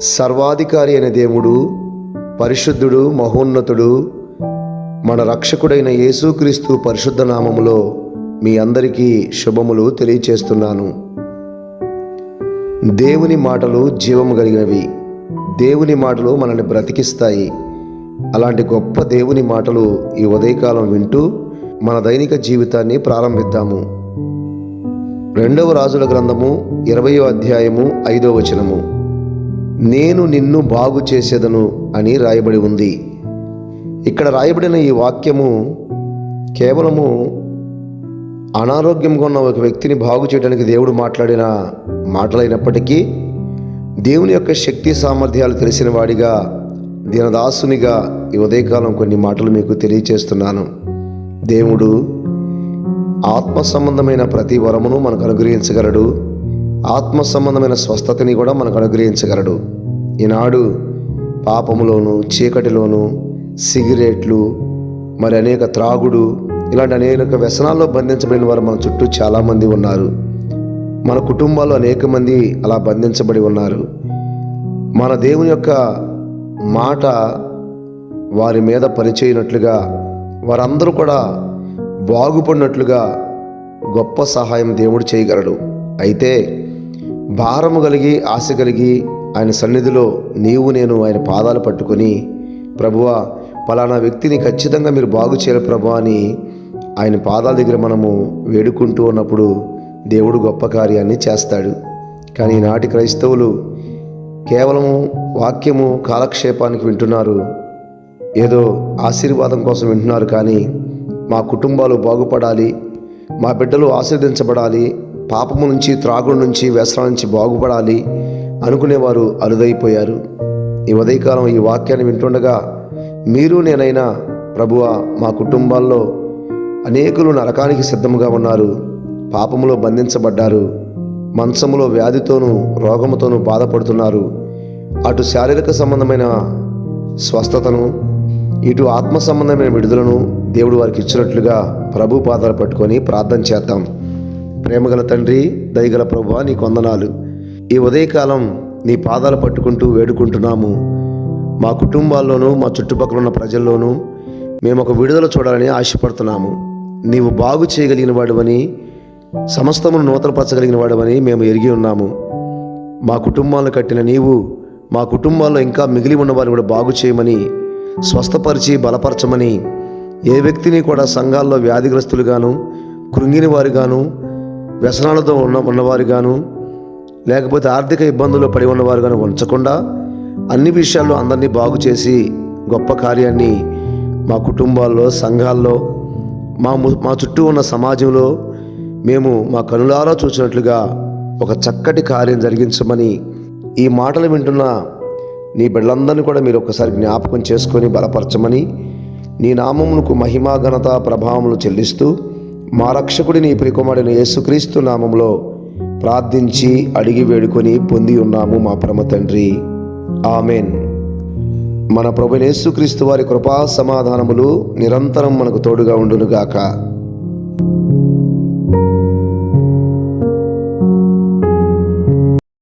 సర్వాధికారి అయిన దేవుడు, పరిశుద్ధుడు, మహోన్నతుడు, మన రక్షకుడైన యేసుక్రీస్తు పరిశుద్ధ నామములో మీ అందరికీ శుభములు తెలియచేస్తున్నాను. దేవుని మాటలు జీవము కలిగినవి. దేవుని మాటలు మనల్ని బ్రతికిస్తాయి. అలాంటి గొప్ప దేవుని మాటలు ఈ ఉదయకాలం వింటూ మన దైనిక జీవితాన్ని ప్రారంభిద్దాము. 2వ రాజుల గ్రంథము 20వ అధ్యాయము 5వ వచనము. నేను నిన్ను బాగు చేసేదను అని రాయబడి ఉంది. ఇక్కడ రాయబడిన ఈ వాక్యము కేవలము అనారోగ్యంగా ఉన్న ఒక వ్యక్తిని బాగు చేయడానికి దేవుడు మాట్లాడిన మాటలైనప్పటికీ, దేవుని యొక్క శక్తి సామర్థ్యాలు తెలిసిన వాడిగా, దీనదాసునిగా ఈ ఉదయకాలం కొన్ని మాటలు మీకు తెలియచేస్తున్నాను. దేవుడు ఆత్మ సంబంధమైన ప్రతి వరమును మనకు అనుగ్రహించగలడు. ఆత్మ సంబంధమైన స్వస్థతని కూడా మనకు అనుగ్రహించగలడు. ఈనాడు పాపములోను, చీకటిలోను, సిగరెట్లు, మరి అనేక త్రాగుడు, ఇలాంటి అనేక వ్యసనాల్లో బంధించబడిన వారు మన చుట్టూ చాలామంది ఉన్నారు. మన కుటుంబాల్లో అనేక మంది అలా బంధించబడి ఉన్నారు. మన దేవుని యొక్క మాట వారి మీద పనిచేయనట్లుగా, వారందరూ కూడా బాగుపడినట్లుగా గొప్ప సహాయం దేవుడు చేయగలడు. అయితే భారము కలిగి, ఆశ కలిగి ఆయన సన్నిధిలో నీవు నేను ఆయన పాదాలు పట్టుకొని, ప్రభువా పలానా వ్యక్తిని ఖచ్చితంగా మీరు బాగు చేయాలి ప్రభువా అని ఆయన పాదాల దగ్గర మనము వేడుకుంటూ ఉన్నప్పుడు దేవుడు గొప్ప కార్యాన్ని చేస్తాడు. కానీ ఈనాటి క్రైస్తవులు కేవలము వాక్యము కాలక్షేపానికి వింటున్నారు, ఏదో ఆశీర్వాదం కోసం వింటున్నారు. కానీ మా కుటుంబాలు బాగుపడాలి, మా బిడ్డలు ఆశీర్వదించబడాలి, పాపము నుంచి, త్రాగుడు నుంచి, వ్యసనాల నుంచి బాగుపడాలి అనుకునేవారు అరుదైపోయారు. ఈ ఉదయకాలం ఈ వాక్యాన్ని వింటుండగా మీరు నేనైనా, ప్రభువా మా కుటుంబాల్లో అనేకులు నరకానికి సిద్ధముగా ఉన్నారు, పాపములో బంధించబడ్డారు, మంచములో వ్యాధితోనూ రోగముతోనూ బాధపడుతున్నారు. అటు శారీరక సంబంధమైన స్వస్థతను, ఇటు ఆత్మ సంబంధమైన విడుదలను దేవుడు వారికి ఇచ్చినట్లుగా ప్రభు పాదాలు పట్టుకొని ప్రార్థన చేద్దాం. ప్రేమగల తండ్రి, దయగల ప్రభువా నీకు వందనాలు. ఈ ఉదయకాలం నీ పాదాలు పట్టుకుంటూ వేడుకుంటున్నాము. మా కుటుంబాల్లోనూ, మా చుట్టుపక్కల ఉన్న ప్రజల్లోనూ మేము ఒక విడుదల చూడాలని ఆశపడుతున్నాము. నీవు బాగు చేయగలిగిన వాడివని, సమస్తమును నూతనపరచగలిగిన వాడివని మేము ఎరిగి ఉన్నాము. మా కుటుంబాలను కట్టిన నీవు మా కుటుంబాల్లో ఇంకా మిగిలి ఉన్న వారిని కూడా బాగు చేయమని, స్వస్థపరిచి బలపరచమని, ఏ వ్యక్తిని కూడా సంఘాల్లో వ్యాధిగ్రస్తులుగాను, కృంగిన వారుగాను, వ్యసనాలతో ఉన్నవారుగాను, లేకపోతే ఆర్థిక ఇబ్బందుల్లో పడి ఉన్నవారుగాను ఉంచకుండా అన్ని విషయాల్లో అందరినీ బాగు చేసి గొప్ప కార్యాన్ని మా కుటుంబాల్లో, సంఘాల్లో, మా చుట్టూ ఉన్న సమాజంలో మేము మా కనులారా చూసినట్లుగా ఒక చక్కటి కార్యం జరిగించమని, ఈ మాటలు వింటున్న నీ బిడ్డలందరినీ కూడా మీరు ఒకసారి జ్ఞాపకం చేసుకొని బలపరచమని, నీ నామమునకు మహిమా, ఘనత, ప్రభావములు చెల్లిస్తూ మా రక్షకుడి నీ ప్రియకుమారుడైన యేసుక్రీస్తు నామములో ప్రార్థించి అడిగి వేడుకొని పొంది ఉన్నాము మా పరమ తండ్రి. ఆమెన్. మన ప్రభువైన యేసుక్రీస్తు వారి కృపా సమాధానములు నిరంతరం మనకు తోడుగా ఉండునుగాక.